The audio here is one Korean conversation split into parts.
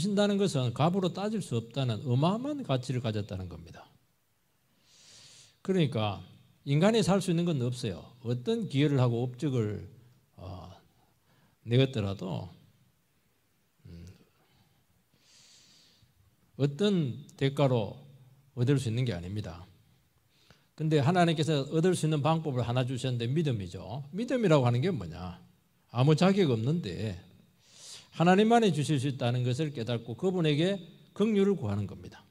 주신다는 것은 값으로 따질 수 없다는 어마어마한 가치를 가졌다는 겁니다. 그러니까 인간이 살 수 있는 건 없어요. 어떤 기여를 하고 업적을 내었더라도 어떤 대가로 얻을 수 있는 게 아닙니다. 근데 하나님께서 얻을 수 있는 방법을 하나 주셨는데 믿음이죠. 믿음이라고 하는 게 뭐냐? 아무 자격 없는데 하나님만이 주실 수 있다는 것을 깨닫고 그분에게 긍휼을 구하는 겁니다.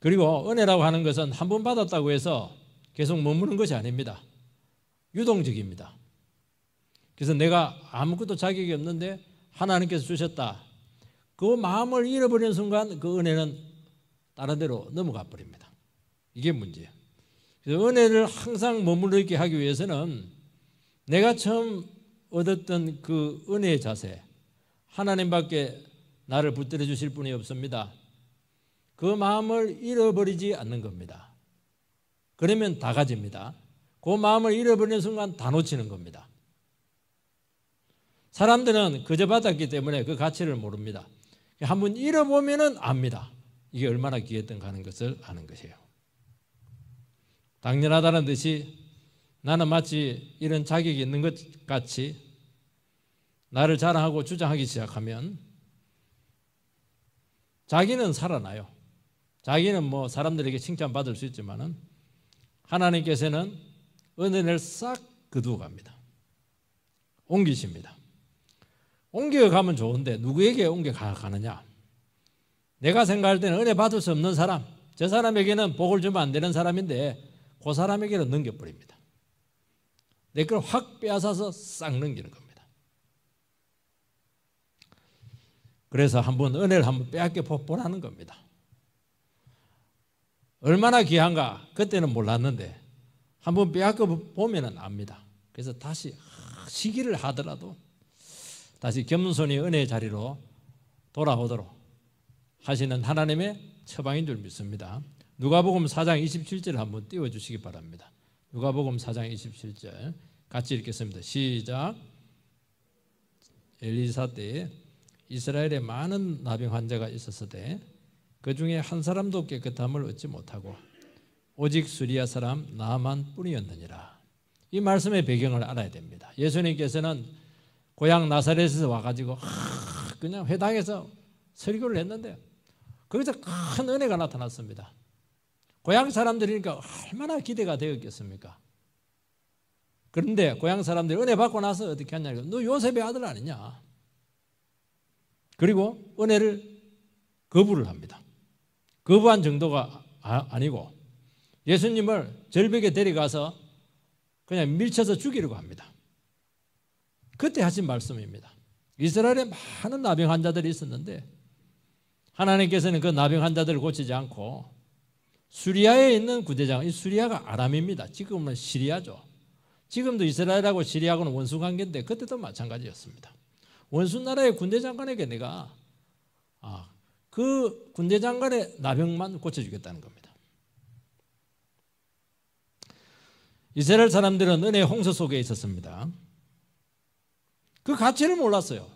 그리고 은혜라고 하는 것은 한 번 받았다고 해서 계속 머무는 것이 아닙니다. 유동적입니다. 그래서 내가 아무것도 자격이 없는데 하나님께서 주셨다. 그 마음을 잃어버리는 순간 그 은혜는 다른 데로 넘어가 버립니다. 이게 문제예요. 그래서 은혜를 항상 머물러 있게 하기 위해서는 내가 처음 얻었던 그 은혜의 자세, 하나님밖에 나를 붙들어 주실 분이 없습니다. 그 마음을 잃어버리지 않는 겁니다. 그러면 다 가집니다. 그 마음을 잃어버리는 순간 다 놓치는 겁니다. 사람들은 그저 받았기 때문에 그 가치를 모릅니다. 한번 잃어보면 압니다. 이게 얼마나 귀했던가 하는 것을 아는 것이에요. 당연하다는 듯이 나는 마치 이런 자격이 있는 것 같이 나를 자랑하고 주장하기 시작하면 자기는 살아나요. 자기는 뭐 사람들에게 칭찬받을 수 있지만은 하나님께서는 은혜를 싹 거두어 갑니다. 옮기십니다. 옮겨가면 좋은데 누구에게 옮겨가느냐? 내가 생각할 때는 은혜 받을 수 없는 사람, 저 사람에게는 복을 주면 안 되는 사람인데 그 사람에게로 넘겨버립니다. 내 걸 확 빼앗아서 싹 넘기는 겁니다. 그래서 한번 은혜를 한번 빼앗겨 보라는 겁니다. 얼마나 귀한가 그때는 몰랐는데 한번 빼앗겨 보면 압니다. 그래서 다시 시기를 하더라도 다시 겸손히 은혜의 자리로 돌아오도록 하시는 하나님의 처방인 줄 믿습니다. 누가복음 4장 27절을 한번 띄워주시기 바랍니다. 누가복음 4장 27절 같이 읽겠습니다. 시작. 엘리사 때에 이스라엘에 많은 나병 환자가 있었으되 그 중에 한 사람도 깨끗함을 얻지 못하고 오직 수리아 사람 나만 뿐이었느니라. 이 말씀의 배경을 알아야 됩니다. 예수님께서는 고향 나사렛에서 와가지고 그냥 회당에서 설교를 했는데 거기서 큰 은혜가 나타났습니다. 고향 사람들이니까 얼마나 기대가 되었겠습니까? 그런데 고향 사람들이 은혜 받고 나서 어떻게 하냐니까 너 요셉의 아들 아니냐? 그리고 은혜를 거부를 합니다. 거부한 정도가 아니고 예수님을 절벽에 데려가서 그냥 밀쳐서 죽이려고 합니다. 그때 하신 말씀입니다. 이스라엘에 많은 나병 환자들이 있었는데 하나님께서는 그 나병 환자들을 고치지 않고 수리아에 있는 군대장, 이 수리아가 아람입니다. 지금은 시리아죠. 지금도 이스라엘하고 시리아하고는 원수 관계인데 그때도 마찬가지였습니다. 원수 나라의 군대장관에게 내가 그 군대장관의 나병만 고쳐주겠다는 겁니다. 이스라엘 사람들은 은혜의 홍수 속에 있었습니다. 그 가치를 몰랐어요.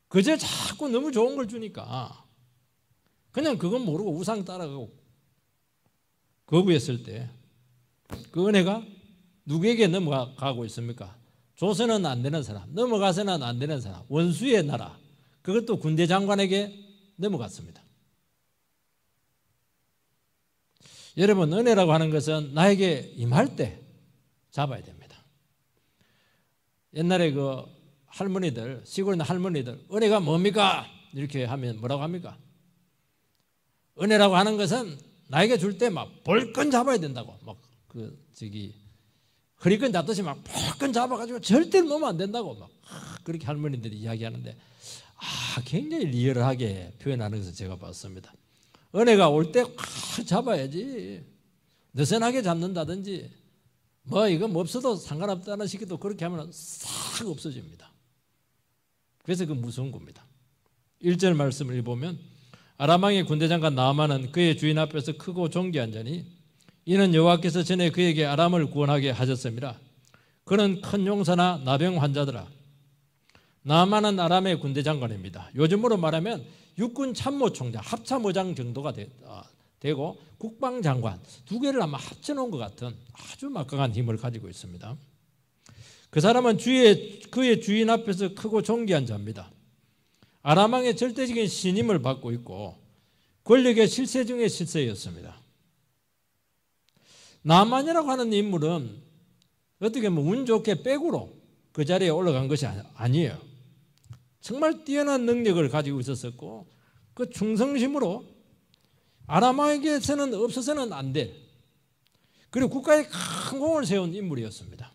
그저 자꾸 너무 좋은 걸 주니까 그냥 그건 모르고 우상 따라가고 거부했을 때 그 은혜가 누구에게 넘어가고 있습니까? 줘서는 안 되는 사람, 넘어가서는 안 되는 사람, 원수의 나라, 그것도 군대 장관에게 넘어갔습니다. 여러분, 은혜라고 하는 것은 나에게 임할 때 잡아야 됩니다. 옛날에 그 할머니들, 시골에 있는 할머니들, 은혜가 뭡니까? 이렇게 하면 뭐라고 합니까? 은혜라고 하는 것은 나에게 줄 때 막 볼건 잡아야 된다고. 막 허리끈 잡듯이 막 볼건 잡아가지고 절대로 놓으면 안 된다고. 막 그렇게 할머니들이 이야기하는데 굉장히 리얼하게 표현하는 것을 제가 봤습니다. 은혜가 올 때 잡아야지. 느슨하게 잡는다든지 뭐 이건 없어도 상관없다는 식으로 그렇게 하면 싹 없어집니다. 그래서 그 무서운 겁니다. 1절 말씀을 읽어보면 아람왕의 군대장관 나아만은 그의 주인 앞에서 크고 존귀한 자니 이는 여호와께서 전에 그에게 아람을 구원하게 하셨습니다. 그는 큰 용사나 나병 환자더라. 나아만은 아람의 군대 장관입니다. 요즘으로 말하면 육군 참모총장, 합참의장 정도가 되고 국방장관 두 개를 아마 합쳐놓은 것 같은 아주 막강한 힘을 가지고 있습니다. 그 사람은 그의 주인 앞에서 크고 존귀한 자입니다. 아람 왕의 절대적인 신임을 받고 있고 권력의 실세 중의 실세였습니다. 나만이라고 하는 인물은 어떻게 보면 운 좋게 백으로 그 자리에 올라간 것이 아니에요. 정말 뛰어난 능력을 가지고 있었고 그 충성심으로 아람 왕에게서는 없어서는 안 될, 그리고 국가에 큰 공을 세운 인물이었습니다.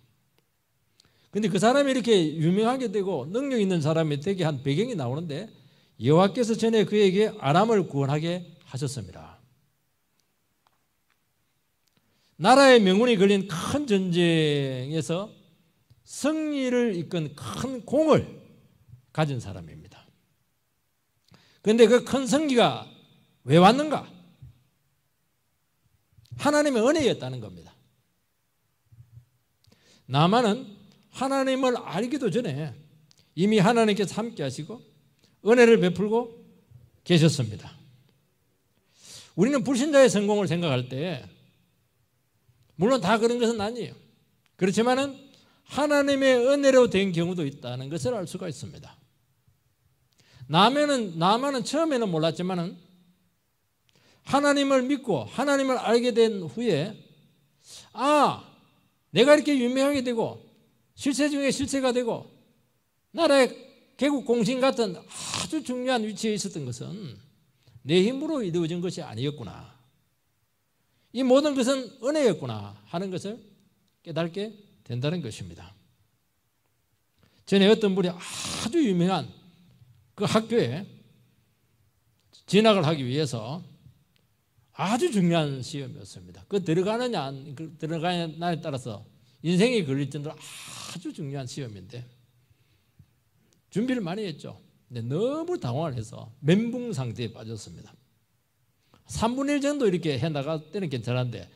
그런데 그 사람이 이렇게 유명하게 되고 능력 있는 사람이 되게 한 배경이 나오는데 여호와께서 전에 그에게 아람을 구원하게 하셨습니다. 나라의 명운이 걸린 큰 전쟁에서 승리를 이끈 큰 공을 가진 사람입니다. 그런데 그 큰 승리가 왜 왔는가? 하나님의 은혜였다는 겁니다. 나만은 하나님을 알기도 전에 이미 하나님께서 함께 하시고 은혜를 베풀고 계셨습니다. 우리는 불신자의 성공을 생각할 때 물론 다 그런 것은 아니에요. 그렇지만은 하나님의 은혜로 된 경우도 있다는 것을 알 수가 있습니다. 나만은 처음에는 몰랐지만은 하나님을 믿고 하나님을 알게 된 후에 내가 이렇게 유명하게 되고 실세 중에 실세가 되고 나라의 개국 공신 같은 아주 중요한 위치에 있었던 것은 내 힘으로 이루어진 것이 아니었구나. 이 모든 것은 은혜였구나 하는 것을 깨닫게 된다는 것입니다. 전에 어떤 분이 아주 유명한 그 학교에 진학을 하기 위해서 아주 중요한 시험이었습니다. 그 들어가느냐에 따라서 인생이 걸릴 정도로 아주 중요한 시험인데 준비를 많이 했죠. 근데 너무 당황을 해서 멘붕 상태에 빠졌습니다. 3분의 1 정도 이렇게 해나갈 때는 괜찮은데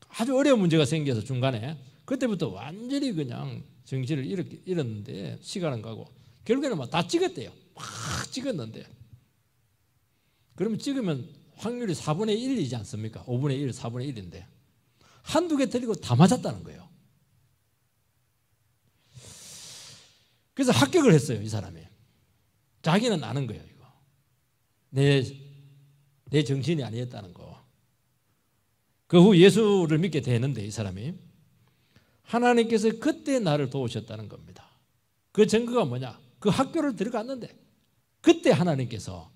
아주 어려운 문제가 생겨서 중간에 그때부터 완전히 그냥 정신을 잃었는데 시간은 가고 결국에는 막 다 찍었대요. 막 찍었는데 그러면 찍으면 확률이 4분의 1이지 않습니까? 5분의 1, 4분의 1인데 한두 개 틀리고 다 맞았다는 거예요. 그래서 합격을 했어요. 이 사람이. 자기는 아는 거예요. 이거. 내 정신이 아니었다는 거. 그 후 예수를 믿게 되는데 이 사람이 하나님께서 그때 나를 도우셨다는 겁니다. 그 증거가 뭐냐? 그 학교를 들어갔는데 그때 하나님께서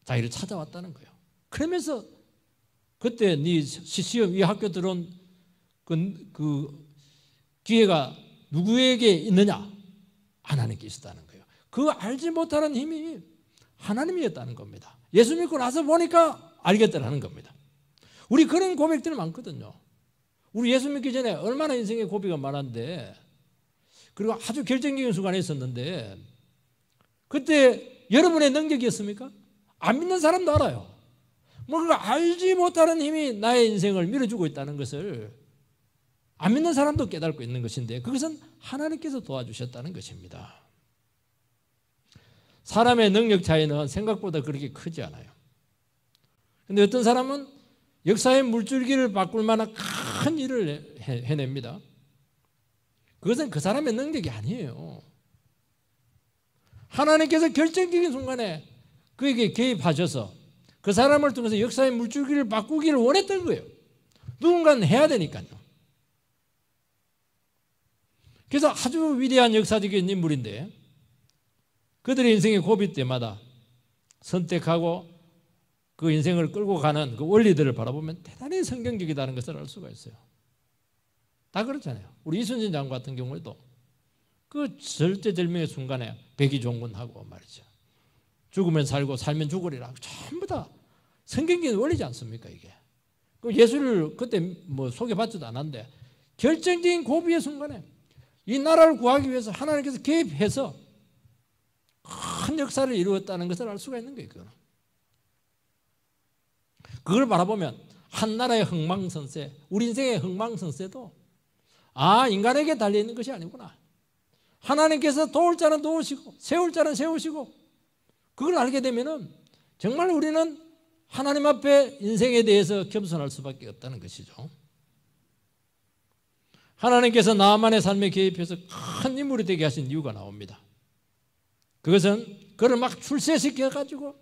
자기를 찾아왔다는 거예요. 그러면서 그때 네 시험 이 학교 들어온 그 기회가 누구에게 있느냐? 하나님께 있었다는 거예요. 그 알지 못하는 힘이 하나님이었다는 겁니다. 예수 믿고 나서 보니까 알겠다는 겁니다. 우리 그런 고백들이 많거든요. 우리 예수 믿기 전에 얼마나 인생의 고비가 많았는데 그리고 아주 결정적인 순간에 있었는데 그때 여러분의 능력이었습니까? 안 믿는 사람도 알아요. 뭔가 알지 못하는 힘이 나의 인생을 밀어주고 있다는 것을 안 믿는 사람도 깨닫고 있는 것인데 그것은 하나님께서 도와주셨다는 것입니다. 사람의 능력 차이는 생각보다 그렇게 크지 않아요. 그런데 어떤 사람은 역사의 물줄기를 바꿀 만한 큰 일을 해냅니다. 그것은 그 사람의 능력이 아니에요. 하나님께서 결정적인 순간에 그에게 개입하셔서 그 사람을 통해서 역사의 물줄기를 바꾸기를 원했던 거예요. 누군가는 해야 되니까요. 그래서 아주 위대한 역사적인 인물인데 그들의 인생의 고비 때마다 선택하고 그 인생을 끌고 가는 그 원리들을 바라보면 대단히 성경적이다는 것을 알 수가 있어요. 다 그렇잖아요. 우리 이순신 장군 같은 경우에도 그 절제절명의 순간에 백의종군하고 말이죠. 죽으면 살고 살면 죽으리라. 전부 다 성경적인 원리지 않습니까 이게. 예수를 그때 뭐 소개받지도 않았는데 결정적인 고비의 순간에 이 나라를 구하기 위해서 하나님께서 개입해서 큰 역사를 이루었다는 것을 알 수가 있는 거예요. 그걸 바라보면 한 나라의 흥망성쇠, 우리 인생의 흥망성쇠도 인간에게 달려있는 것이 아니구나. 하나님께서 도울 자는 도우시고 세울 자는 세우시고, 그걸 알게 되면은 정말 우리는 하나님 앞에 인생에 대해서 겸손할 수밖에 없다는 것이죠. 하나님께서 나만의 삶에 개입해서 큰 인물이 되게 하신 이유가 나옵니다. 그것은 그를 막 출세시켜가지고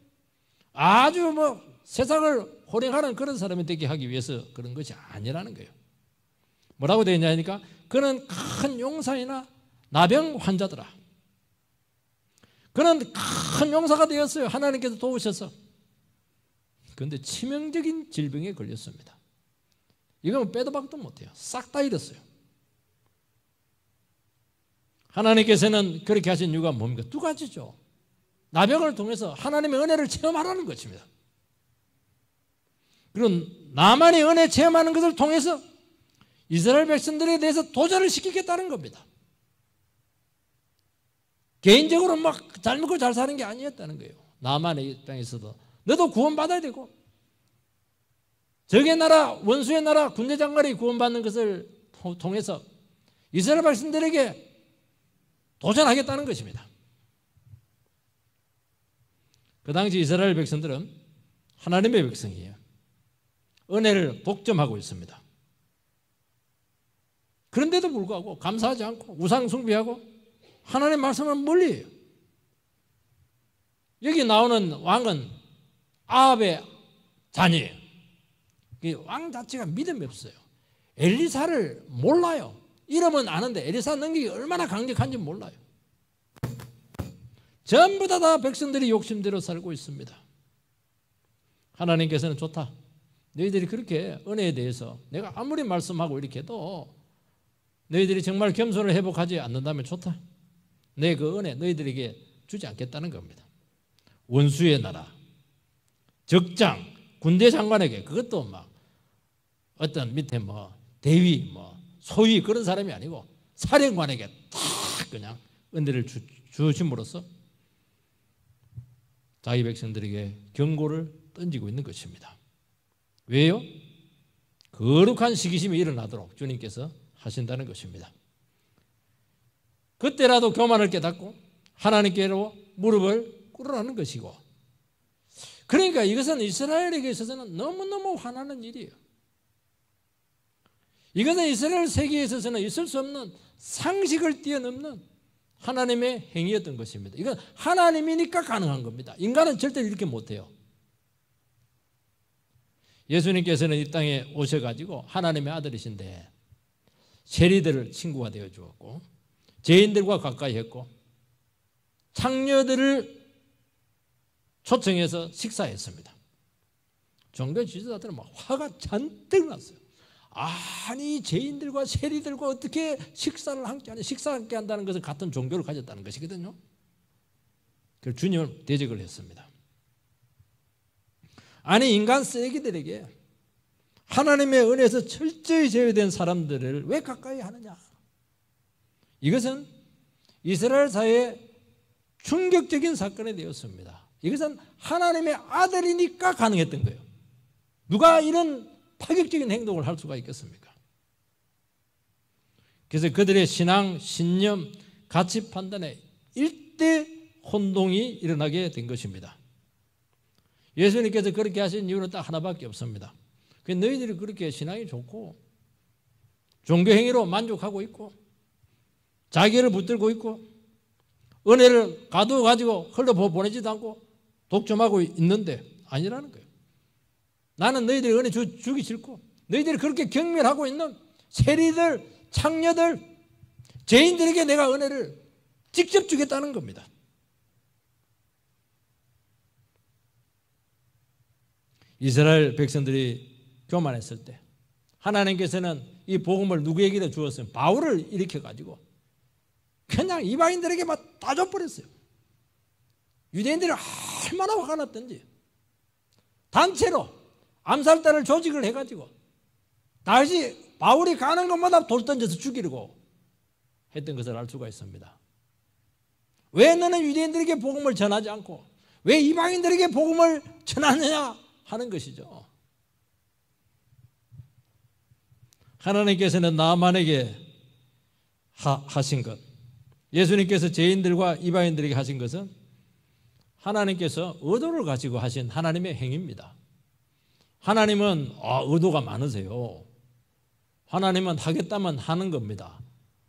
아주 세상을 호령하는 그런 사람이 되게 하기 위해서 그런 것이 아니라는 거예요. 뭐라고 되어 있냐 하니까, 그는 큰 용사이나 나병 환자더라. 그는 큰 용사가 되었어요. 하나님께서 도우셔서. 그런데 치명적인 질병에 걸렸습니다. 이건 빼도 박도 못해요. 싹 다 잃었어요. 하나님께서는 그렇게 하신 이유가 뭡니까? 두 가지죠. 나병을 통해서 하나님의 은혜를 체험하라는 것입니다. 그리고 나만의 은혜 체험하는 것을 통해서 이스라엘 백성들에 대해서 도전을 시키겠다는 겁니다. 개인적으로 막 잘 먹고 잘 사는 게 아니었다는 거예요. 나만의 입장에서도 너도 구원받아야 되고, 적의 나라, 원수의 나라, 군대 장관이 구원받는 것을 통해서 이스라엘 백성들에게 도전하겠다는 것입니다. 그 당시 이스라엘 백성들은 하나님의 백성이에요. 은혜를 독점하고 있습니다. 그런데도 불구하고 감사하지 않고 우상 숭배하고 하나님의 말씀을 멀리해요. 여기 나오는 왕은 아합의 자녀예요. 왕 자체가 믿음이 없어요. 엘리사를 몰라요. 이름은 아는데 엘리사 능력이 얼마나 강력한지 몰라요. 전부 다 백성들이 욕심대로 살고 있습니다. 하나님께서는 좋다. 너희들이 그렇게 은혜에 대해서 내가 아무리 말씀하고 이렇게 해도 너희들이 정말 겸손을 회복하지 않는다면 좋다. 내 그 은혜 너희들에게 주지 않겠다는 겁니다. 원수의 나라, 적장, 군대 장관에게, 그것도 막 어떤 밑에 대위, 소위 그런 사람이 아니고 사령관에게 딱 그냥 은혜를 주심으로써 자기 백성들에게 경고를 던지고 있는 것입니다. 왜요? 거룩한 시기심이 일어나도록 주님께서 하신다는 것입니다. 그때라도 교만을 깨닫고 하나님께로 무릎을 꿇으라는 것이고, 그러니까 이것은 이스라엘에게 있어서는 너무너무 화나는 일이에요. 이것은 이스라엘 세계에 있어서는 있을 수 없는, 상식을 뛰어넘는 하나님의 행위였던 것입니다. 이건 하나님이니까 가능한 겁니다. 인간은 절대 이렇게 못해요. 예수님께서는 이 땅에 오셔가지고 하나님의 아들이신데 세리들을 친구가 되어 주었고, 죄인들과 가까이 했고, 창녀들을 초청해서 식사했습니다. 종교 지도자들은 막 화가 잔뜩 났어요. 아니, 죄인들과 세리들과 어떻게 식사를 함께 하냐. 식사를 함께 한다는 것은 같은 종교를 가졌다는 것이거든요. 그래서 주님을 대적을 했습니다. 아니, 인간 쓰레기들에게 하나님의 은혜에서 철저히 제외된 사람들을 왜 가까이 하느냐. 이것은 이스라엘 사회의 충격적인 사건이 되었습니다. 이것은 하나님의 아들이니까 가능했던 거예요. 누가 이런 파격적인 행동을 할 수가 있겠습니까? 그래서 그들의 신앙, 신념, 가치 판단에 일대 혼동이 일어나게 된 것입니다. 예수님께서 그렇게 하신 이유는 딱 하나밖에 없습니다. 너희들이 그렇게 신앙이 좋고 종교 행위로 만족하고 있고 자기를 붙들고 있고 은혜를 가두어가지고 흘러보내지도 않고 독점하고 있는데 아니라는 거예요. 나는 너희들이 은혜 주기 싫고 너희들이 그렇게 경멸하고 있는 세리들, 창녀들, 죄인들에게 내가 은혜를 직접 주겠다는 겁니다. 이스라엘 백성들이 교만했을 때 하나님께서는 이 복음을 누구에게도 주었어요? 바울을 일으켜가지고 그냥 이방인들에게 막 다 줘버렸어요. 유대인들이 얼마나 화가 났던지 단체로 암살단을 조직을 해가지고 다시 바울이 가는 것마다 돌 던져서 죽이려고 했던 것을 알 수가 있습니다. 왜 너는 유대인들에게 복음을 전하지 않고 왜 이방인들에게 복음을 전하느냐 하는 것이죠. 하나님께서는 나만에게 하신 것, 예수님께서 죄인들과 이방인들에게 하신 것은 하나님께서 의도를 가지고 하신 하나님의 행위입니다. 하나님은 의도가 많으세요. 하나님은 하겠다면 하는 겁니다.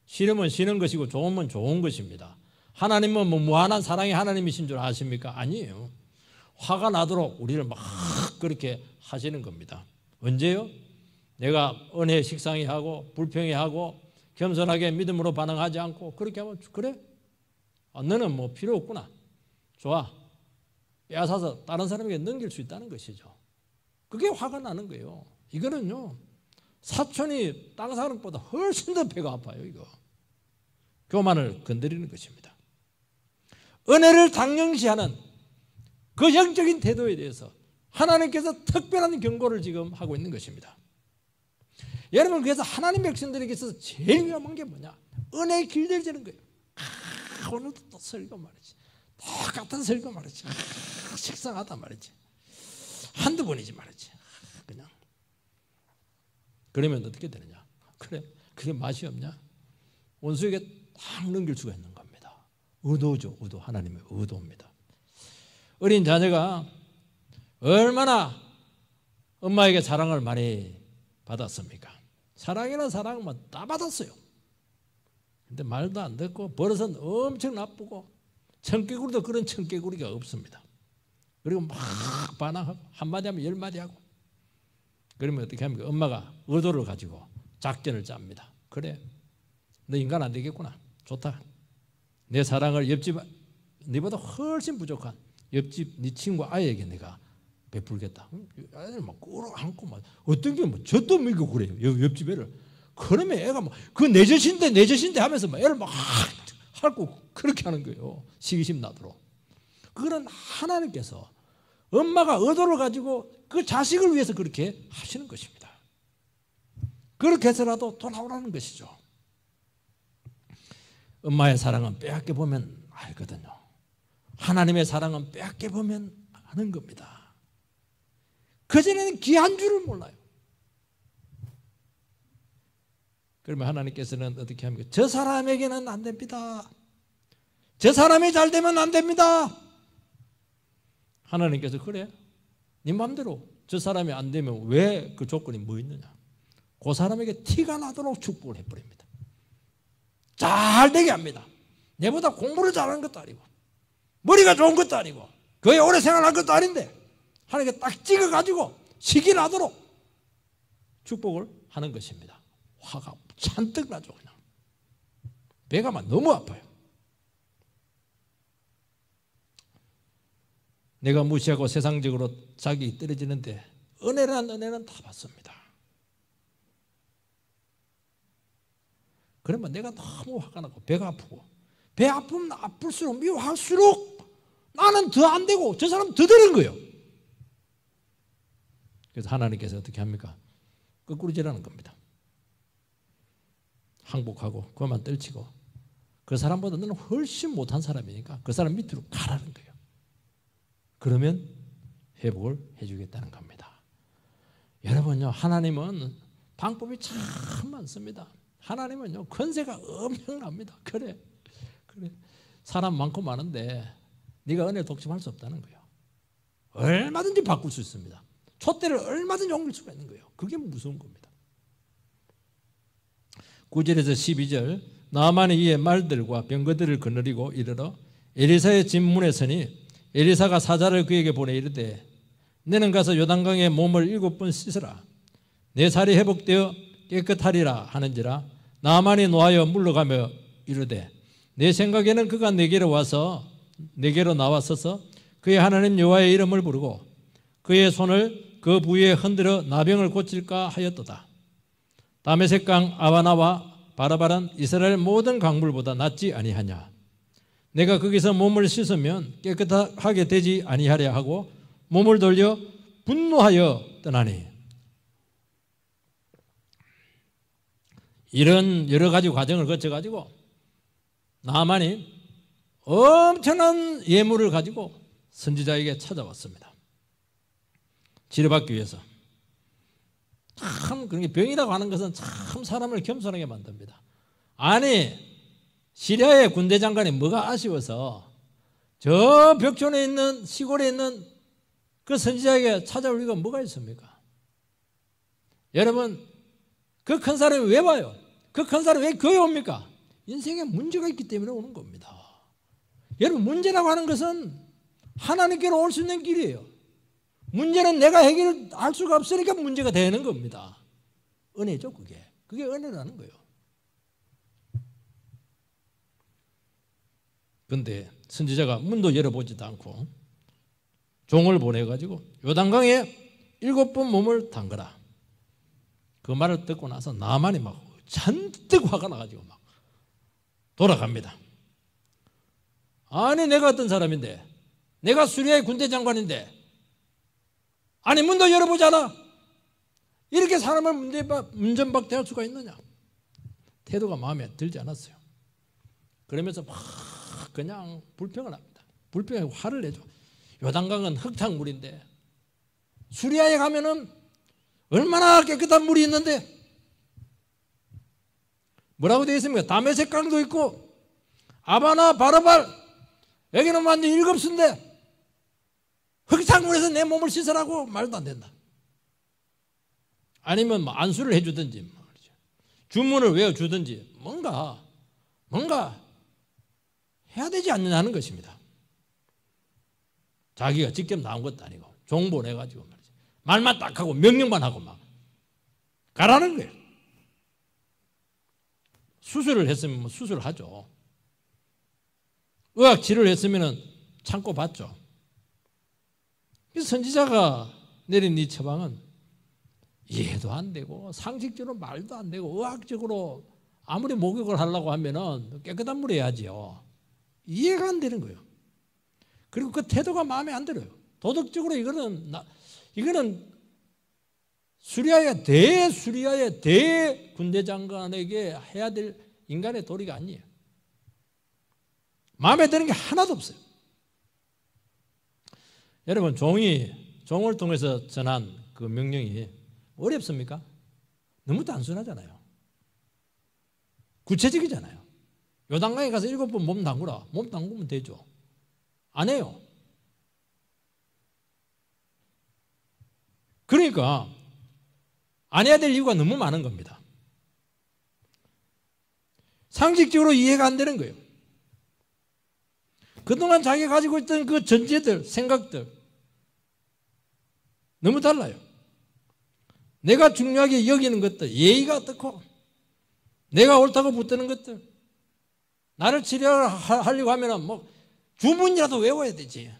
싫으면 싫은 것이고 좋으면 좋은 것입니다. 하나님은 뭐 무한한 사랑의 하나님이신 줄 아십니까? 아니에요. 화가 나도록 우리를 막 그렇게 하시는 겁니다. 언제요? 내가 은혜 식상해하고 불평해하고 겸손하게 믿음으로 반응하지 않고 그렇게 하면 그래? 너는 뭐 필요 없구나. 좋아. 빼앗아서 다른 사람에게 넘길 수 있다는 것이죠. 그게 화가 나는 거예요. 이거는요, 사촌이 땅 사람보다 훨씬 더 배가 아파요. 이거 교만을 건드리는 것입니다. 은혜를 당연시하는 그 영적인 태도에 대해서 하나님께서 특별한 경고를 지금 하고 있는 것입니다. 여러분, 그래서 하나님 백성들에게 있어서 제일 위험한 게 뭐냐? 은혜에 길들여지는 거예요. 오늘도 또 설교 말이지. 똑같은 설교 말이지. 식상하단 말이지. 한두 번이지 말이지. 그냥. 그러면 어떻게 되느냐? 그래, 그게 맛이 없냐? 원수에게 딱 넘길 수가 있는 겁니다. 의도죠. 의도. 하나님의 의도입니다. 어린 자녀가 얼마나 엄마에게 사랑을 많이 받았습니까? 사랑이나 사랑은 다 받았어요. 근데 말도 안 듣고 버릇은 엄청 나쁘고 청개구리도 그런 청개구리가 없습니다. 그리고 막 반항하고 한마디 하면 열마디 하고. 그러면 어떻게 합니까? 엄마가 의도를 가지고 작전을 짭니다. 그래, 너 인간 안 되겠구나. 좋다. 내 사랑을 옆집 네보다 훨씬 부족한 옆집 네 친구 아이에게 내가 베풀겠다. 애들 막 끌어안고 막 어떤 게 뭐 젖도 먹이고 그래요. 옆집 애를. 그러면 애가 막 그 내 젖인데 하면서 막 애를 막 핥고 그렇게 하는 거예요. 시기심 나도록. 그건 하나님께서 엄마가 의도를 가지고 그 자식을 위해서 그렇게 하시는 것입니다. 그렇게 해서라도 돌아오라는 것이죠. 엄마의 사랑은 빼앗겨 보면 알거든요. 하나님의 사랑은 빼앗겨 보면 아는 겁니다. 그전에는 귀한 줄을 몰라요. 그러면 하나님께서는 어떻게 합니까? 저 사람에게는 안 됩니다. 저 사람이 잘 되면 안 됩니다. 하나님께서 그래? 네 마음대로 저 사람이 안 되면 왜 그 조건이 뭐 있느냐? 그 사람에게 티가 나도록 축복을 해버립니다. 잘 되게 합니다. 내보다 공부를 잘하는 것도 아니고 머리가 좋은 것도 아니고 교회 오래 생활한 것도 아닌데 하나님께 딱 찍어가지고 시기 나도록 축복을 하는 것입니다. 화가 잔뜩 나죠. 그냥 배가 막 너무 아파요. 내가 무시하고 세상적으로 자기 떨어지는데 은혜란 은혜는 다 받습니다. 그러면 내가 너무 화가 나고 배가 아프고 배 아프면 아플수록 미워할수록 나는 더 안 되고 저 사람 더 되는 거예요. 그래서 하나님께서 어떻게 합니까? 거꾸로지라는 겁니다. 항복하고 그만 떨치고 그 사람보다 너는 훨씬 못한 사람이니까 그 사람 밑으로 가라는 거예요. 그러면 회복을 해주겠다는 겁니다. 여러분요, 하나님은 방법이 참 많습니다. 하나님은요, 권세가 엄청납니다. 그래. 사람 많고 많은데 네가 은혜 독점할 수 없다는 거예요. 얼마든지 바꿀 수 있습니다. 촛대를 얼마든지 옮길 수가 있는 거예요. 그게 무서운 겁니다. 9절에서 12절 나아만이 이에 말들과 병거들을 거느리고 이르러 엘리사의 집 문에 서니 엘리사가 사자를 그에게 보내 이르되 너는 가서 요단강에 몸을 7번 씻으라. 내 살이 회복되어 깨끗하리라 하는지라. 나아만이 노하여 물러가며 이르되 내 생각에는 그가 내게로 나와서서 그의 하나님 여호와의 이름을 부르고 그의 손을 그 부위에 흔들어 나병을 고칠까 하였도다. 다메섹강 아바나와 바라바란 이스라엘 모든 강물보다 낫지 아니하냐. 내가 거기서 몸을 씻으면 깨끗하게 되지 아니하랴 하고 몸을 돌려 분노하여 떠나니. 이런 여러 가지 과정을 거쳐가지고 나아만이 엄청난 예물을 가지고 선지자에게 찾아왔습니다. 치료받기 위해서. 참, 그런 게 병이라고 하는 것은 참 사람을 겸손하게 만듭니다. 아니, 시리아의 군대 장관이 뭐가 아쉬워서 저 벽촌에 있는 시골에 있는 그 선지자에게 찾아올 이유가 뭐가 있습니까? 여러분, 그 큰 사람이 왜 와요? 그 큰 사람이 왜 교회 옵니까? 인생에 문제가 있기 때문에 오는 겁니다. 여러분, 문제라고 하는 것은 하나님께로 올 수 있는 길이에요. 문제는 내가 해결할 수가 없으니까 문제가 되는 겁니다. 은혜죠, 그게. 그게 은혜라는 거예요. 그런데 선지자가 문도 열어보지도 않고 종을 보내가지고 요단강에 7번 몸을 담그라. 그 말을 듣고 나서 나만이 막 잔뜩 화가 나가지고 막 돌아갑니다. 아니, 내가 어떤 사람인데, 내가 수리아의 군대 장관인데, 아니 문도 열어보잖아. 이렇게 사람을 문전박대할 수가 있느냐? 태도가 마음에 들지 않았어요. 그러면서 막 그냥 불평을 합니다. 불평하고 화를 내죠. 요단강은 흙탕물인데 수리아에 가면은 얼마나 깨끗한 물이 있는데 뭐라고 되어 있습니까? 다메섹 강도 있고 아바나 바르발 여기는 완전 7수인데 흙탕물에서 내 몸을 씻으라고 말도 안 된다. 아니면 뭐 안수를 해주든지 주문을 외워주든지 뭔가 해야 되지 않느냐는 것입니다. 자기가 직접 나온 것도 아니고 종 보내가지고 말이죠. 말만 딱 하고 명령만 하고 막 가라는 거예요. 수술을 했으면 뭐 수술하죠. 의학 치료를 했으면 참고 봤죠. 그래서 선지자가 내린 이 처방은 이해도 안 되고 상식적으로 말도 안 되고 의학적으로 아무리 목욕을 하려고 하면은 깨끗한 물에 해야지요. 이해가 안 되는 거예요. 그리고 그 태도가 마음에 안 들어요. 도덕적으로 이거는 수리아의 대군대 장관에게 해야 될 인간의 도리가 아니에요. 마음에 드는 게 하나도 없어요. 여러분, 종을 통해서 전한 그 명령이 어렵습니까? 너무 단순하잖아요. 구체적이잖아요. 요단강에 가서 7번 몸 담그라. 몸 담그면 되죠. 안 해요. 그러니까 안 해야 될 이유가 너무 많은 겁니다. 상식적으로 이해가 안 되는 거예요. 그동안 자기가 가지고 있던 그 전제들, 생각들 너무 달라요. 내가 중요하게 여기는 것들, 예의가 어떻고 내가 옳다고 붙드는 것들, 나를 치료하려고 하면 뭐 주문이라도 외워야 되지.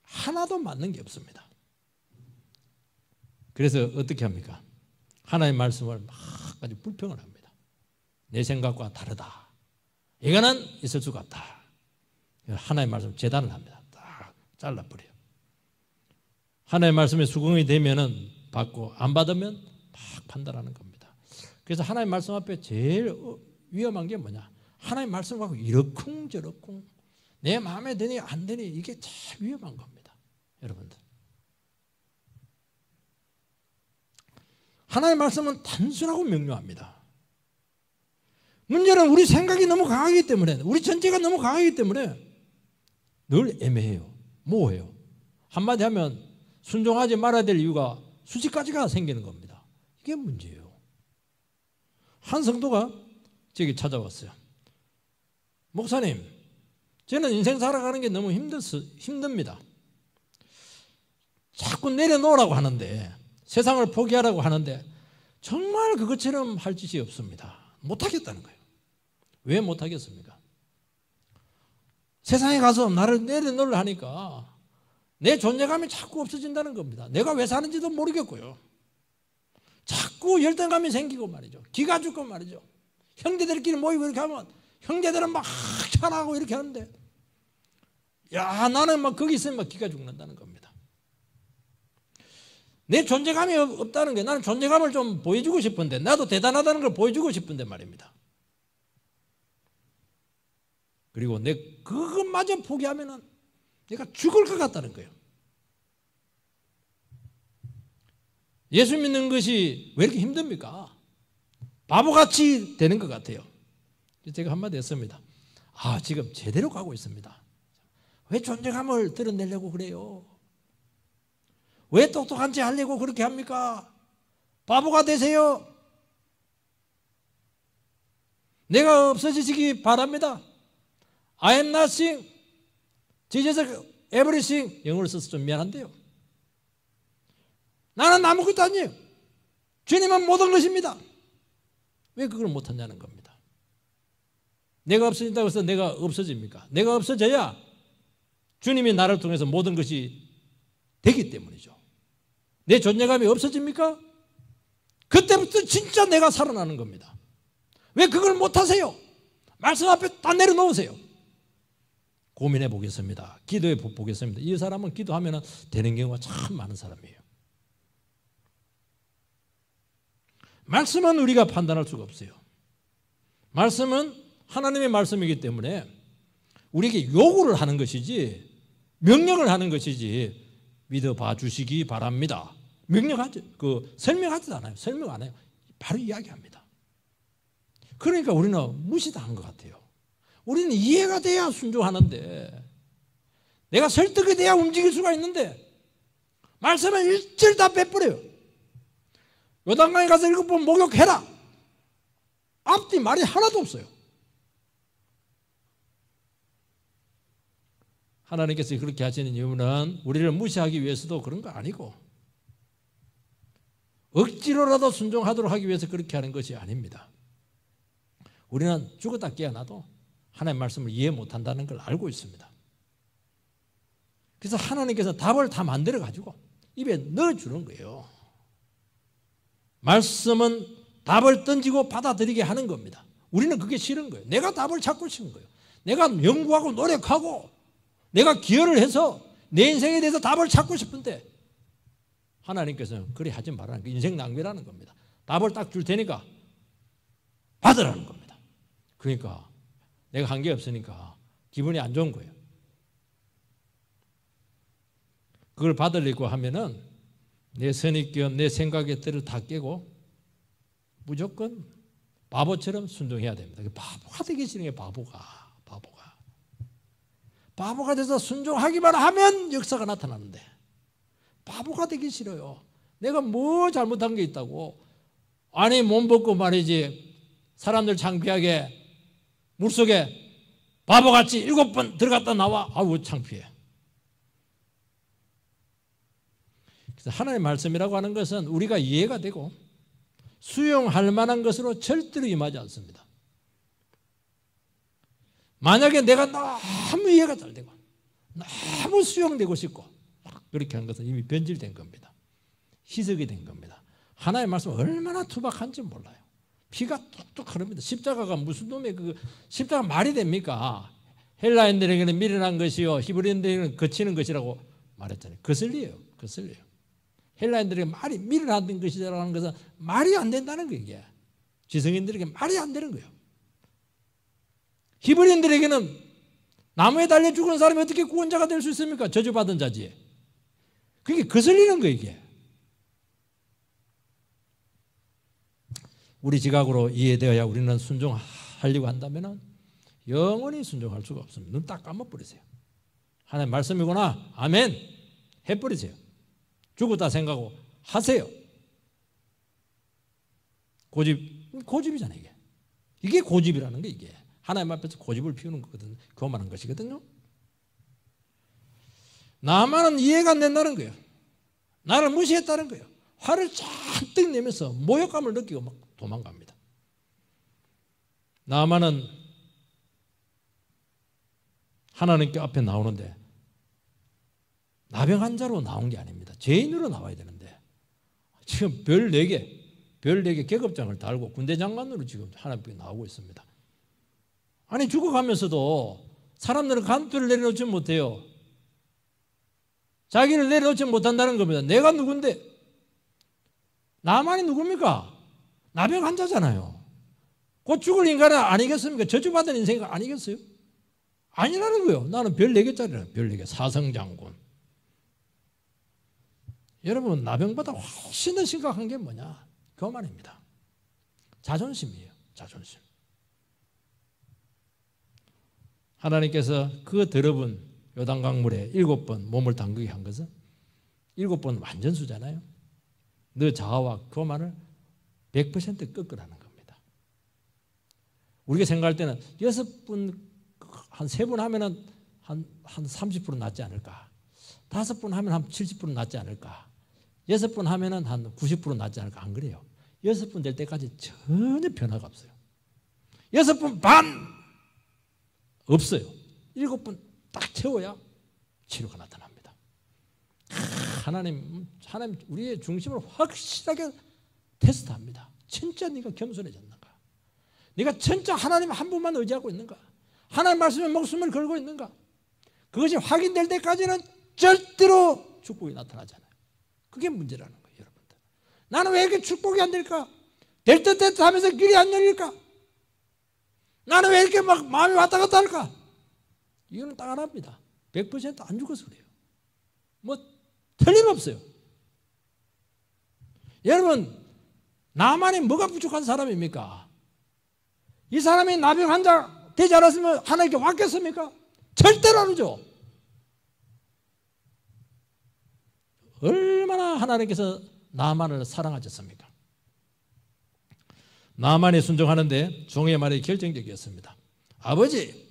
하나도 맞는 게 없습니다. 그래서 어떻게 합니까? 하나님의 말씀을 막 가지고 불평을 합니다. 내 생각과 다르다. 이거는 있을 수가 없다. 하나님의 말씀 재단을 합니다. 딱 잘라버려요. 하나님의 말씀에 수긍이 되면은 받고 안 받으면 막 판단하는 겁니다. 그래서 하나님의 말씀 앞에 제일 위험한 게 뭐냐? 하나님의 말씀을 갖고 이러쿵저러쿵 내 마음에 드니 안 드니 이게 제일 위험한 겁니다. 여러분들. 하나님의 말씀은 단순하고 명료합니다. 문제는 우리 생각이 너무 강하기 때문에, 우리 전제가 너무 강하기 때문에 늘 애매해요. 모호해요. 한마디 하면 순종하지 말아야 될 이유가 수십 가지가 생기는 겁니다. 이게 문제예요. 한 성도가 저기 찾아왔어요. 목사님, 저는 인생 살아가는 게 너무 힘듭니다. 자꾸 내려놓으라고 하는데, 세상을 포기하라고 하는데 정말 그것처럼 할 짓이 없습니다. 못하겠다는 거예요. 왜 못하겠습니까? 세상에 가서 나를 내려놓으려 하니까 내 존재감이 자꾸 없어진다는 겁니다. 내가 왜 사는지도 모르겠고요. 자꾸 열등감이 생기고 말이죠. 기가 죽고 말이죠. 형제들끼리 모이고 이렇게 하면 형제들은 막 차라고 이렇게 하는데, 야, 나는 막 거기 있으면 막 기가 죽는다는 겁니다. 내 존재감이 없다는 게, 나는 존재감을 좀 보여주고 싶은데, 나도 대단하다는 걸 보여주고 싶은데 말입니다. 그리고 내 그것마저 포기하면은 내가 죽을 것 같다는 거예요. 예수 믿는 것이 왜 이렇게 힘듭니까? 바보같이 되는 것 같아요. 제가 한마디 했습니다. 지금 제대로 가고 있습니다. 왜 존재감을 드러내려고 그래요? 왜 똑똑한 체 하려고 그렇게 합니까? 바보가 되세요. 내가 없어지시기 바랍니다. I am nothing. Jesus everything. 영어를 써서 좀 미안한데요. 나는 아무것도 아니에요. 주님은 모든 것입니다. 왜 그걸 못하냐는 겁니다. 내가 없어진다고 해서 내가 없어집니까? 내가 없어져야 주님이 나를 통해서 모든 것이 되기 때문이죠. 내 존재감이 없어집니까? 그때부터 진짜 내가 살아나는 겁니다. 왜 그걸 못하세요? 말씀 앞에 다 내려놓으세요. 고민해 보겠습니다. 기도해 보겠습니다. 이 사람은 기도하면 되는 경우가 참 많은 사람이에요. 말씀은 우리가 판단할 수가 없어요. 말씀은 하나님의 말씀이기 때문에 우리에게 요구를 하는 것이지 명령을 하는 것이지 믿어봐 주시기 바랍니다. 명령하지, 설명하지도 않아요. 설명 안 해요. 바로 이야기합니다. 그러니까 우리는 무시당한 것 같아요. 우리는 이해가 돼야 순종하는데, 내가 설득이 돼야 움직일 수가 있는데, 말씀을 일절 다 빼버려요. 요단강에 가서 7번 목욕해라. 앞뒤 말이 하나도 없어요. 하나님께서 그렇게 하시는 이유는 우리를 무시하기 위해서도 그런 거 아니고 억지로라도 순종하도록 하기 위해서 그렇게 하는 것이 아닙니다. 우리는 죽었다 깨어나도 하나님의 말씀을 이해 못한다는 걸 알고 있습니다. 그래서 하나님께서 답을 다 만들어가지고 입에 넣어주는 거예요. 말씀은 답을 던지고 받아들이게 하는 겁니다. 우리는 그게 싫은 거예요. 내가 답을 찾고 싶은 거예요. 내가 연구하고 노력하고 내가 기여를 해서 내 인생에 대해서 답을 찾고 싶은데 하나님께서는 그래 하지 말라는 거, 인생 낭비라는 겁니다. 답을 딱 줄 테니까 받으라는 겁니다. 그러니까 내가 한 게 없으니까 기분이 안 좋은 거예요. 그걸 받으려고 하면은 내 선입견, 내 생각의 틀을 다 깨고 무조건 바보처럼 순종해야 됩니다. 바보가 되기 싫은 게 바보가 돼서 순종하기만 하면 역사가 나타나는데 바보가 되기 싫어요. 내가 뭐 잘못한 게 있다고. 아니 몸 벗고 말이지 사람들 창피하게 물속에 바보같이 7번 들어갔다 나와. 아우 창피해. 그래서 하나님의 말씀이라고 하는 것은 우리가 이해가 되고 수용할 만한 것으로 절대로 임하지 않습니다. 만약에 내가 너무 이해가 잘 되고 너무 수용되고 싶고 그렇게 하는 것은 이미 변질된 겁니다. 희석이 된 겁니다. 하나님의 말씀은 얼마나 투박한지 몰라요. 피가 뚝뚝 흐릅니다. 십자가가 무슨 놈의 십자가 말이 됩니까? 헬라인들에게는 미련한 것이요 히브리인들에게는 거치는 것이라고 말했잖아요. 거슬려요. 헬라인들에게 말이 미련한 것이라는 것은 말이 안 된다는 거예요. 이게. 지성인들에게 말이 안 되는 거예요. 히브리인들에게는 나무에 달려 죽은 사람이 어떻게 구원자가 될 수 있습니까? 저주받은 자지. 그게 거슬리는 거예요. 이게. 우리 지각으로 이해되어야 우리는 순종하려고 한다면 영원히 순종할 수가 없습니다. 눈 딱 감아버리세요. 하나님 말씀이구나. 아멘. 해버리세요. 죽었다 생각하고 하세요. 고집이잖아요. 이게 고집이라는 게 이게. 하나님 앞에서 고집을 피우는 거거든요. 교만한 것이거든요. 나만은 이해가 안 된다는 거예요. 나를 무시했다는 거예요. 화를 잔뜩 내면서 모욕감을 느끼고 막 도망갑니다. 나만은 하나님께 앞에 나오는데 나병 환자로 나온 게 아닙니다. 죄인으로 나와야 되는데 지금 별 4개 계급장을 달고 군대 장관으로 지금 하나님께 나오고 있습니다. 아니 죽어가면서도 사람들은 간투를 내려놓지 못해요. 자기를 내려놓지 못한다는 겁니다. 내가 누군데? 나만이 누굽니까? 나병 환자잖아요. 곧 죽을 인간은 아니겠습니까? 저주받은 인생이 아니겠어요? 아니라는 거예요. 나는 별 4개짜리라. 별 4개. 사성장군. 여러분 나병보다 훨씬 더 심각한 게 뭐냐? 교만입니다. 자존심이에요. 자존심. 하나님께서 그 더러운 요단강물에 7번 몸을 담그게 한 것은 7번 완전수잖아요. 너 자아와 교만을 100% 꺾으라는 겁니다. 우리가 생각할 때는 6번, 한 3번 하면은 한 30% 낫지 않을까? 5번 하면 한 70% 낫지 않을까? 6번 하면은 한 90% 낫지 않을까? 안 그래요. 6번 될 때까지 전혀 변화가 없어요. 6번 반 없어요. 7번 딱 채워야 치료가 나타납니다. 하나님 우리의 중심을 확실하게 테스트합니다. 진짜 네가 겸손해졌는가? 네가 진짜 하나님 한 분만 의지하고 있는가? 하나님 말씀에 목숨을 걸고 있는가? 그것이 확인될 때까지는 절대로 축복이 나타나잖아요. 그게 문제라는 거예요, 여러분들. 나는 왜 이렇게 축복이 안 될까? 될 듯 될 듯 하면서 길이 안 열릴까? 나는 왜 이렇게 막 마음이 왔다 갔다 할까? 이거는 딱 알아합니다. 100% 안 죽어서 그래요. 뭐 틀림없어요. 여러분, 나만이 뭐가 부족한 사람입니까? 이 사람이 나병 환자 되지 않았으면 하나님께 왔겠습니까? 절대로 안 오죠. 얼마나 하나님께서 나만을 사랑하셨습니까? 나만이 순종하는데 종의 말이 결정적이었습니다. 아버지,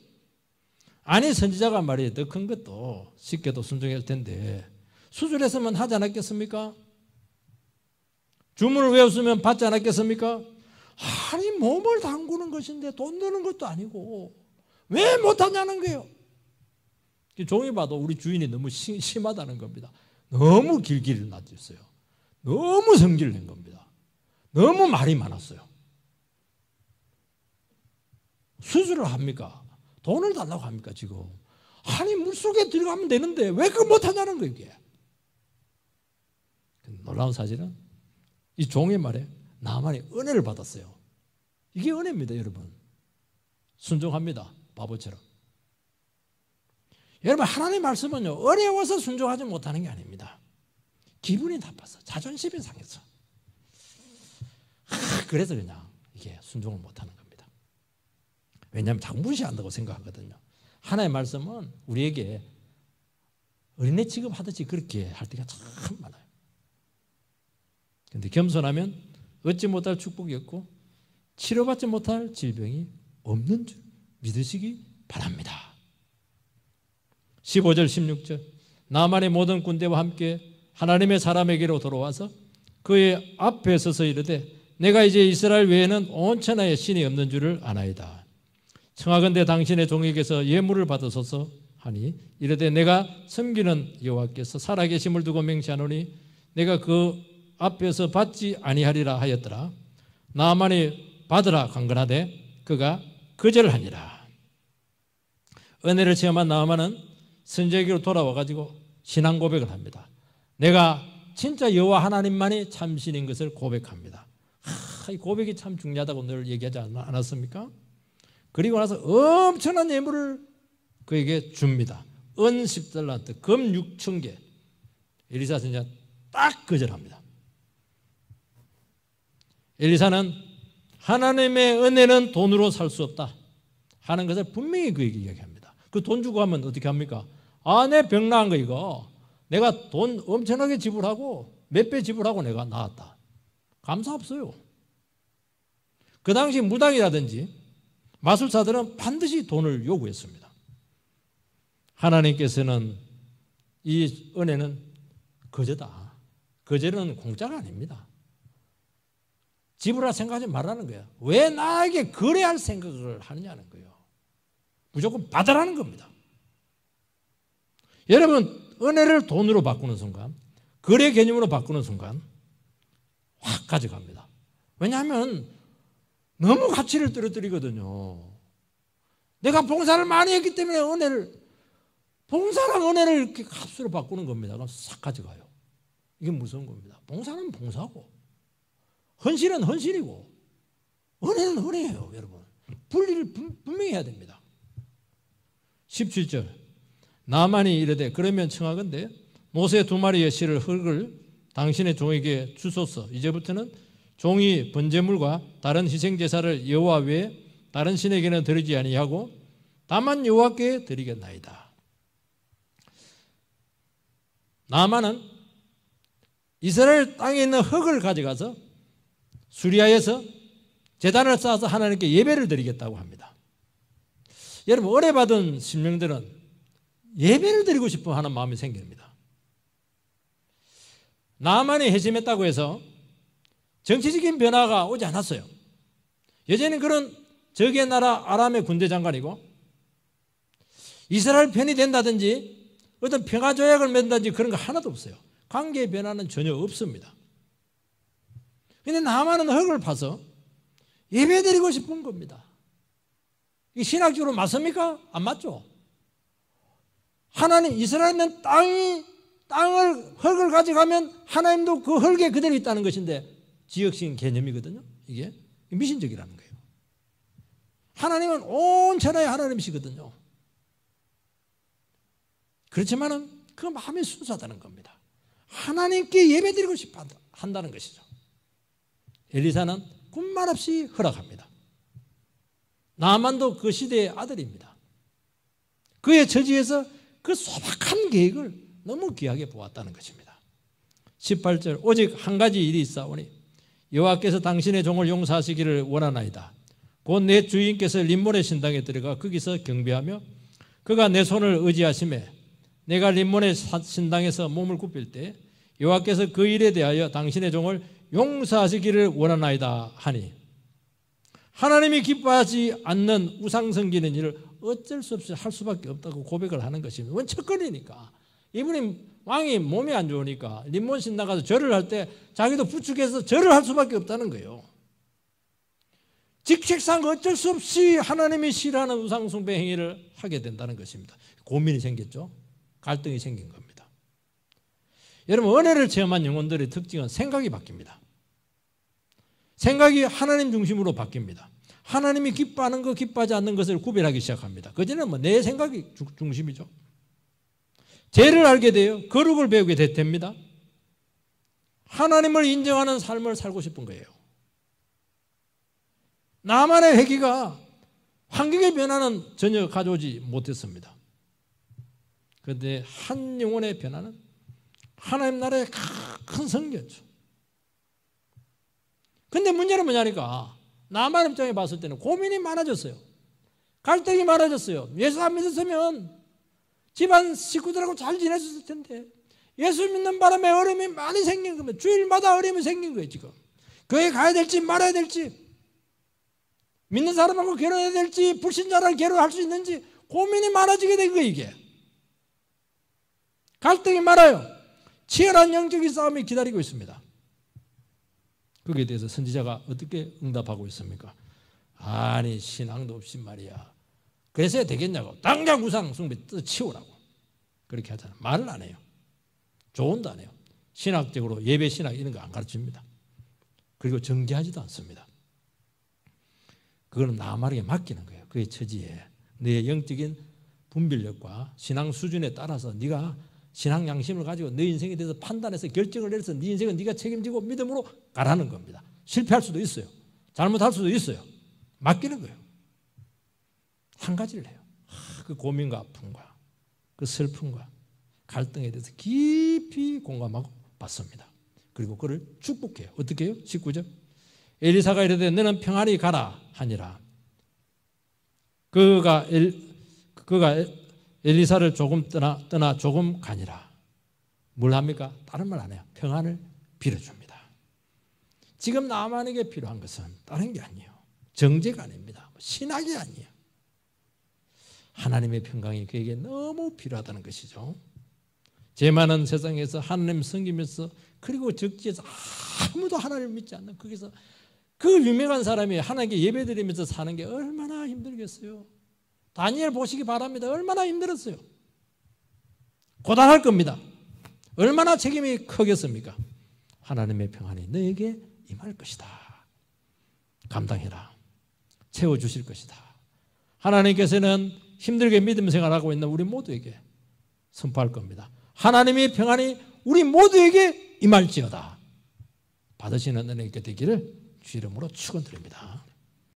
아니 선지자가 말이 더 큰 것도 쉽게도 순종할 텐데 수술했으면 하지 않았겠습니까? 주문을 외웠으면 받지 않았겠습니까? 아니 몸을 담그는 것인데 돈 드는 것도 아니고 왜 못하냐는 거예요. 종이 봐도 우리 주인이 너무 심하다는 겁니다. 너무 길기를 놔줬어요. 너무 성질을 낸 겁니다. 너무 말이 많았어요. 수술을 합니까? 돈을 달라고 합니까 지금? 아니 물속에 들어가면 되는데 왜 그거 못하냐는 거예요. 이게. 놀라운 사실은 이 종의 말에 나만이 은혜를 받았어요. 이게 은혜입니다, 여러분. 순종합니다, 바보처럼. 여러분, 하나님의 말씀은요, 어려워서 순종하지 못하는 게 아닙니다. 기분이 나빠서, 자존심이 상해서. 그래서 그냥 이게 순종을 못하는 겁니다. 왜냐하면 자꾸 무시한다고 생각하거든요. 하나님의 말씀은 우리에게 어린애 취급하듯이 그렇게 할 때가 참 많아요. 그런데 겸손하면 얻지 못할 축복이 없고 치료받지 못할 질병이 없는 줄 믿으시기 바랍니다. 15절 16절 나만의 모든 군대와 함께 하나님의 사람에게로 돌아와서 그의 앞에 서서 이르되 내가 이제 이스라엘 외에는 온 천하에 신이 없는 줄을 아나이다. 청하건대 당신의 종에게서 예물을 받으소서 하니 이르되 내가 섬기는 여호와께서 살아계심을 두고 맹세하노니 내가 그 앞에서 받지 아니하리라 하였더라. 나만이 받으라 강건하되 그가 거절하니라. 은혜를 체험한 나만은 선지자에게로 돌아와가지고 신앙 고백을 합니다. 내가 진짜 여호와 하나님만이 참신인 것을 고백합니다. 이 고백이 참 중요하다고 늘 얘기하지 않았습니까? 그리고 나서 엄청난 예물을 그에게 줍니다. 은 10달란트, 금 6,000개. 엘리사 선지자 딱 거절합니다. 엘리사는 하나님의 은혜는 돈으로 살 수 없다 하는 것을 분명히 그에게 이야기합니다. 그 돈 주고 하면 어떻게 합니까? 내 병 나은 거 이거 내가 돈 엄청나게 지불하고 몇 배 지불하고 내가 나았다. 감사 없어요. 그 당시 무당이라든지 마술사들은 반드시 돈을 요구했습니다. 하나님께서는 이 은혜는 거저다. 거저는 공짜가 아닙니다. 지불할 생각하지 말라는 거예요. 왜 나에게 거래할 생각을 하느냐는 거예요. 무조건 받으라는 겁니다. 여러분, 은혜를 돈으로 바꾸는 순간, 거래 개념으로 바꾸는 순간 확 가져갑니다. 왜냐하면 너무 가치를 떨어뜨리거든요. 내가 봉사를 많이 했기 때문에 봉사랑 은혜를 이렇게 값으로 바꾸는 겁니다. 그럼 싹 가져가요. 이게 무서운 겁니다. 봉사는 봉사고 헌신은 헌신이고 은혜는 은혜예요, 여러분. 분리를 분명히 해야 됩니다. 17절 나만이 이르되 그러면 청하건대 모세 2마리의 실을 흙을 당신의 종에게 주소서. 이제부터는 종이 번제물과 다른 희생제사를 여호와 외에 다른 신에게는 드리지 아니하고 다만 여호와께 드리겠나이다. 나아만은 이스라엘 땅에 있는 흙을 가져가서 수리아에서 제단을 쌓아서 하나님께 예배를 드리겠다고 합니다. 여러분, 은혜 받은 신령들은 예배를 드리고 싶어 하는 마음이 생깁니다. 나아만이 회심했다고 해서 정치적인 변화가 오지 않았어요. 여전히 그런 적의 나라 아람의 군대 장관이고 이스라엘 편이 된다든지 어떤 평화조약을 맺는다든지 그런 거 하나도 없어요. 관계의 변화는 전혀 없습니다. 그런데 나아만은 흙을 파서 예배드리고 싶은 겁니다. 이 신학적으로 맞습니까? 안 맞죠? 하나님, 이스라엘은 땅을 흙을 가져가면 하나님도 그 흙에 그대로 있다는 것인데 지역적인 개념이거든요. 이게 미신적이라는 거예요. 하나님은 온 천하의 하나님이시거든요. 그렇지만은 그 마음이 순수하다는 겁니다. 하나님께 예배드리고 싶어 한다는 것이죠. 엘리사는 군말 없이 허락합니다. 나아만도 그 시대의 아들입니다. 그의 처지에서 그 소박한 계획을 너무 귀하게 보았다는 것입니다. 18절 오직 한 가지 일이 있사오니 여호와께서 당신의 종을 용서하시기를 원하나이다. 곧 내 주인께서 림몬의 신당에 들어가 거기서 경배하며 그가 내 손을 의지하심에 내가 림몬의 신당에서 몸을 굽힐 때 여호와께서 그 일에 대하여 당신의 종을 용서하시기를 원하나이다 하니 하나님이 기뻐하지 않는 우상 섬기는 일을 어쩔 수 없이 할 수밖에 없다고 고백을 하는 것입니다. 원 첫걸이니까 이분이 왕이 몸이 안 좋으니까 림몬 신당 가서 절을 할 때 자기도 부축해서 절을 할 수밖에 없다는 거예요. 직책상 어쩔 수 없이 하나님이 싫어하는 우상 숭배 행위를 하게 된다는 것입니다. 고민이 생겼죠. 갈등이 생긴 겁니다. 여러분, 은혜를 체험한 영혼들의 특징은 생각이 바뀝니다. 생각이 하나님 중심으로 바뀝니다. 하나님이 기뻐하는 것, 기뻐하지 않는 것을 구별하기 시작합니다. 그전에는 내 생각이 중심이죠. 죄를 알게 돼요. 거룩을 배우게 됩니다. 하나님을 인정하는 삶을 살고 싶은 거예요. 나만의 회개가 환경의 변화는 전혀 가져오지 못했습니다. 그런데 한 영혼의 변화는 하나님 나라의 큰 성교죠. 그런데 문제는 뭐냐니까 나만 입장에 봤을 때는 고민이 많아졌어요. 갈등이 많아졌어요. 예수 안 믿었으면 집안 식구들하고 잘 지냈을 텐데 예수 믿는 바람에 어려움이 많이 생긴 겁니다. 주일마다 어려움이 생긴 거예요. 지금 교회 가야 될지 말아야 될지, 믿는 사람하고 결혼해야 될지 불신자랑 결혼할 수 있는지 고민이 많아지게 된 거예요. 이게 갈등이 많아요. 치열한 영적인 싸움이 기다리고 있습니다. 거기에 대해서 선지자가 어떻게 응답하고 있습니까? 아니 신앙도 없이 말이야. 그래서 되겠냐고. 당장 우상 숭배 치우라고. 그렇게 하잖아요. 말을 안 해요. 조언도 안 해요. 신학적으로 예배 신학 이런 거 안 가르칩니다. 그리고 정죄하지도 않습니다. 그거는 나만에게 맡기는 거예요. 그의 처지에 내 영적인 분별력과 신앙 수준에 따라서 네가 신앙 양심을 가지고 네 인생에 대해서 판단해서 결정을 내려서 네 인생은 네가 책임지고 믿음으로 가라는 겁니다. 실패할 수도 있어요. 잘못할 수도 있어요. 맡기는 거예요. 한 가지를 해요. 그 고민과 아픔과 그 슬픔과 갈등에 대해서 깊이 공감하고 받습니다. 그리고 그를 축복해요. 어떻게 해요? 19절 엘리사가 이르되 너는 평안히 가라 하니라. 그가 엘리사를 조금 떠나 조금 가니라. 뭘 합니까? 다른 말 안 해요. 평안을 빌어줍니다. 지금 나만에게 필요한 것은 다른 게 아니에요. 정죄가 아닙니다. 신학이 아니에요. 하나님의 평강이 그에게 너무 필요하다는 것이죠. 죄 많은 세상에서 하나님 섬기면서 그리고 적지에서 아무도 하나님을 믿지 않는 거기서 그 유명한 사람이 하나님께 예배드리면서 사는 게 얼마나 힘들겠어요. 다니엘 보시기 바랍니다. 얼마나 힘들었어요. 고단할 겁니다. 얼마나 책임이 크겠습니까? 하나님의 평안이 너에게 임할 것이다. 감당해라. 채워주실 것이다. 하나님께서는 힘들게 믿음 생활하고 있는 우리 모두에게 선포할 겁니다. 하나님의 평안이 우리 모두에게 임할지어다. 받으시는 은혜가 되기를 주 이름으로 축원드립니다.